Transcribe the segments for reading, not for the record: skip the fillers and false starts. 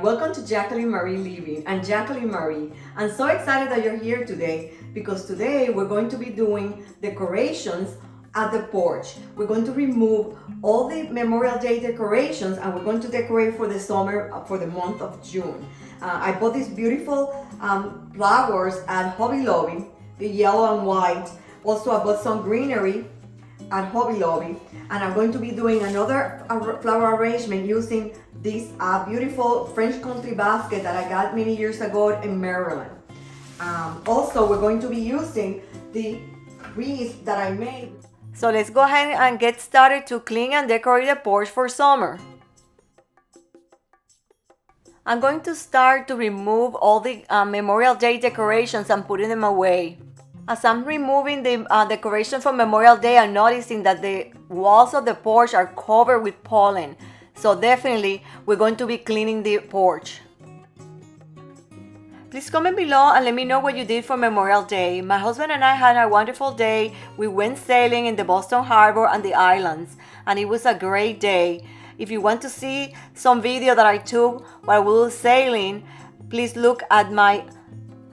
Welcome to Jacqueline Marie Living. I'm Jacqueline Marie. I'm so excited that you're here today because today we're going to be doing decorations at the porch. We're going to remove all the Memorial Day decorations and we're going to decorate for the summer, for the month of June. I bought these beautiful flowers at Hobby Lobby, the yellow and white. Also, I bought some greenery at Hobby Lobby, and I'm going to be doing another flower arrangement using this beautiful French country basket that I got many years ago in Maryland. Also, we're going to be using the wreath that I made. So let's go ahead and get started to clean and decorate the porch for summer. I'm going to start to remove all the Memorial Day decorations and putting them away. As I'm removing the decoration for Memorial Day, I'm noticing that the walls of the porch are covered with pollen. So definitely, we're going to be cleaning the porch. Please comment below and let me know what you did for Memorial Day. My husband and I had a wonderful day. We went sailing in the Boston Harbor and the islands, and it was a great day. If you want to see some video that I took while we were sailing, please look at my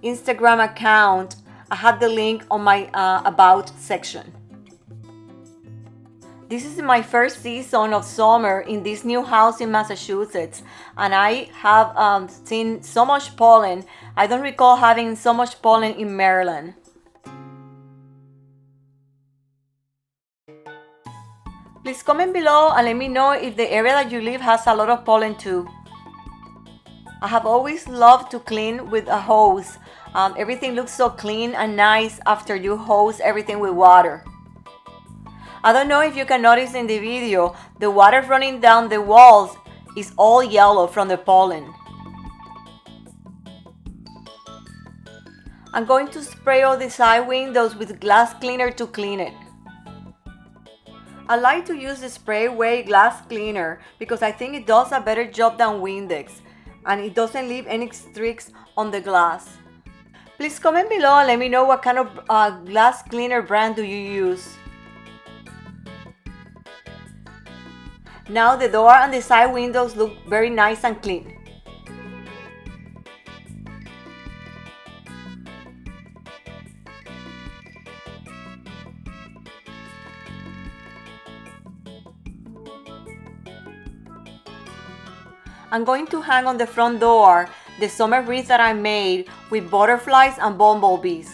Instagram account. I have the link on my About section. This is my first season of summer in this new house in Massachusetts, and I have seen so much pollen. I don't recall having so much pollen in Maryland. Please comment below and let me know if the area that you live has a lot of pollen too. I have always loved to clean with a hose. Everything looks so clean and nice after you hose everything with water. I don't know if you can notice in the video, the water running down the walls is all yellow from the pollen. I'm going to spray all the side windows with glass cleaner to clean it. I like to use the spray-away glass cleaner because I think it does a better job than Windex and it doesn't leave any streaks on the glass. Please comment below and let me know what kind of glass cleaner brand do you use. Now the door and the side windows look very nice and clean. I'm going to hang on the front door the summer wreath that I made with butterflies and bumblebees.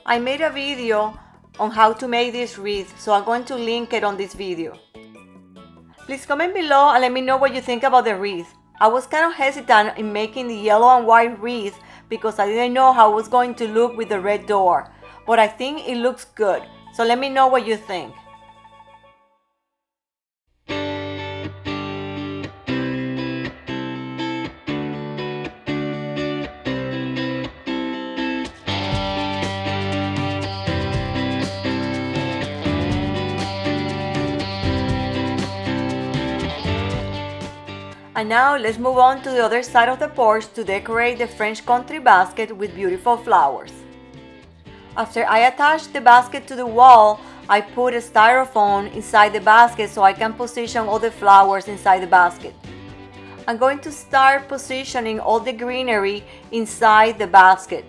I made a video on how to make this wreath, so I'm going to link it on this video. Please comment below and let me know what you think about the wreath. I was kind of hesitant in making the yellow and white wreath because I didn't know how it was going to look with the red door, but I think it looks good, so let me know what you think. And now let's move on to the other side of the porch to decorate the French country basket with beautiful flowers. After I attached the basket to the wall, I put a styrofoam inside the basket so I can position all the flowers inside the basket. I'm going to start positioning all the greenery inside the basket.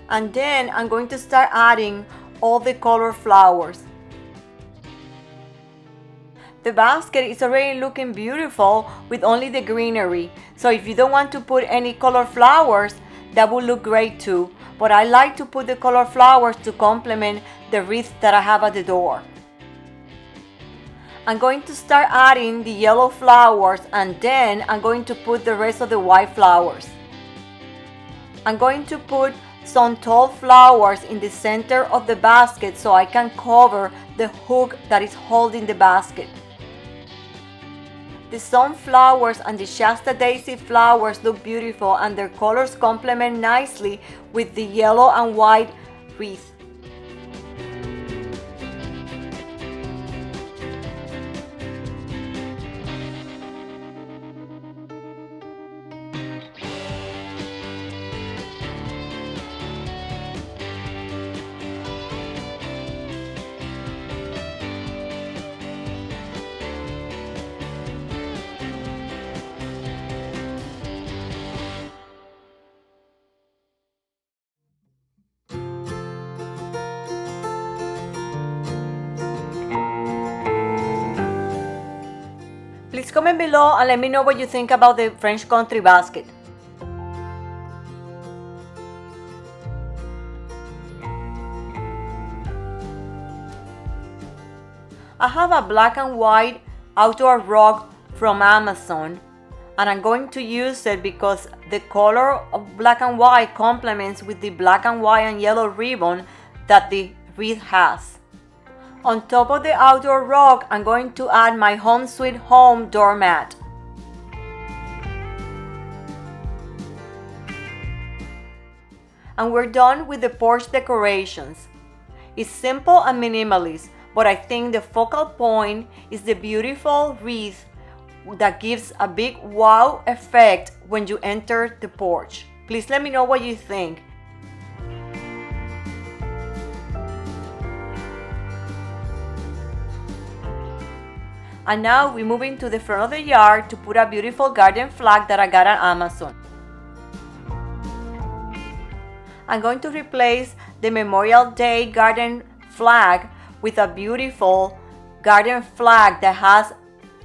And then I'm going to start adding all the colored flowers. The basket is already looking beautiful with only the greenery, so if you don't want to put any colored flowers, that would look great too, but I like to put the colored flowers to complement the wreath that I have at the door. I'm going to start adding the yellow flowers and then I'm going to put the rest of the white flowers. I'm going to put some tall flowers in the center of the basket so I can cover the hook that is holding the basket. The sunflowers and the Shasta daisy flowers look beautiful and their colors complement nicely with the yellow and white wreath. Please comment below and let me know what you think about the French country basket. I have a black and white outdoor rug from Amazon, and I'm going to use it because the color of black and white complements with the black and white and yellow ribbon that the wreath has. On top of the outdoor rug, I'm going to add my Home Sweet Home doormat. And we're done with the porch decorations. It's simple and minimalist, but I think the focal point is the beautiful wreath that gives a big wow effect when you enter the porch. Please let me know what you think. And now we move into the front of the yard to put a beautiful garden flag that I got on Amazon. I'm going to replace the Memorial Day garden flag with a beautiful garden flag that has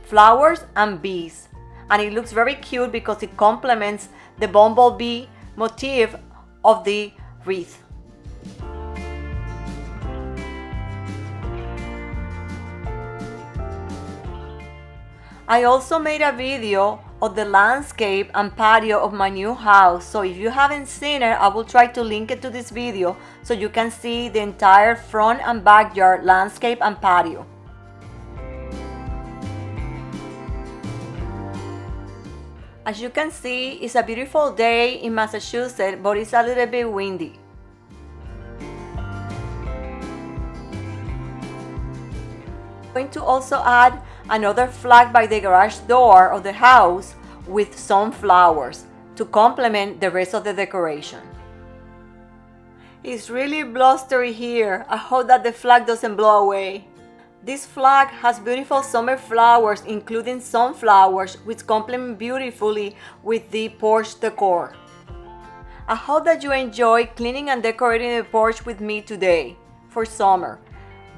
flowers and bees. And it looks very cute because it complements the bumblebee motif of the wreath. I also made a video of the landscape and patio of my new house, so if you haven't seen it, I will try to link it to this video so you can see the entire front and backyard landscape and patio. As you can see, it's a beautiful day in Massachusetts, but it's a little bit windy. I'm going to also add another flag by the garage door of the house with some flowers to complement the rest of the decoration. It's really blustery here. I hope that the flag doesn't blow away. This flag has beautiful summer flowers, including sunflowers, which complement beautifully with the porch decor. I hope that you enjoy cleaning and decorating the porch with me today for summer.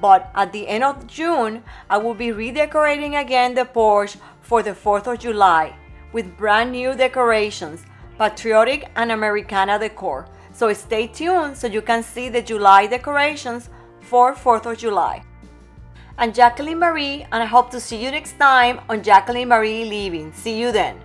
But at the end of June, I will be redecorating again the porch for the 4th of July with brand new decorations, patriotic and Americana decor. So stay tuned so you can see the July decorations for 4th of July. I'm Jacqueline Marie, and I hope to see you next time on Jacqueline Marie Living. See you then.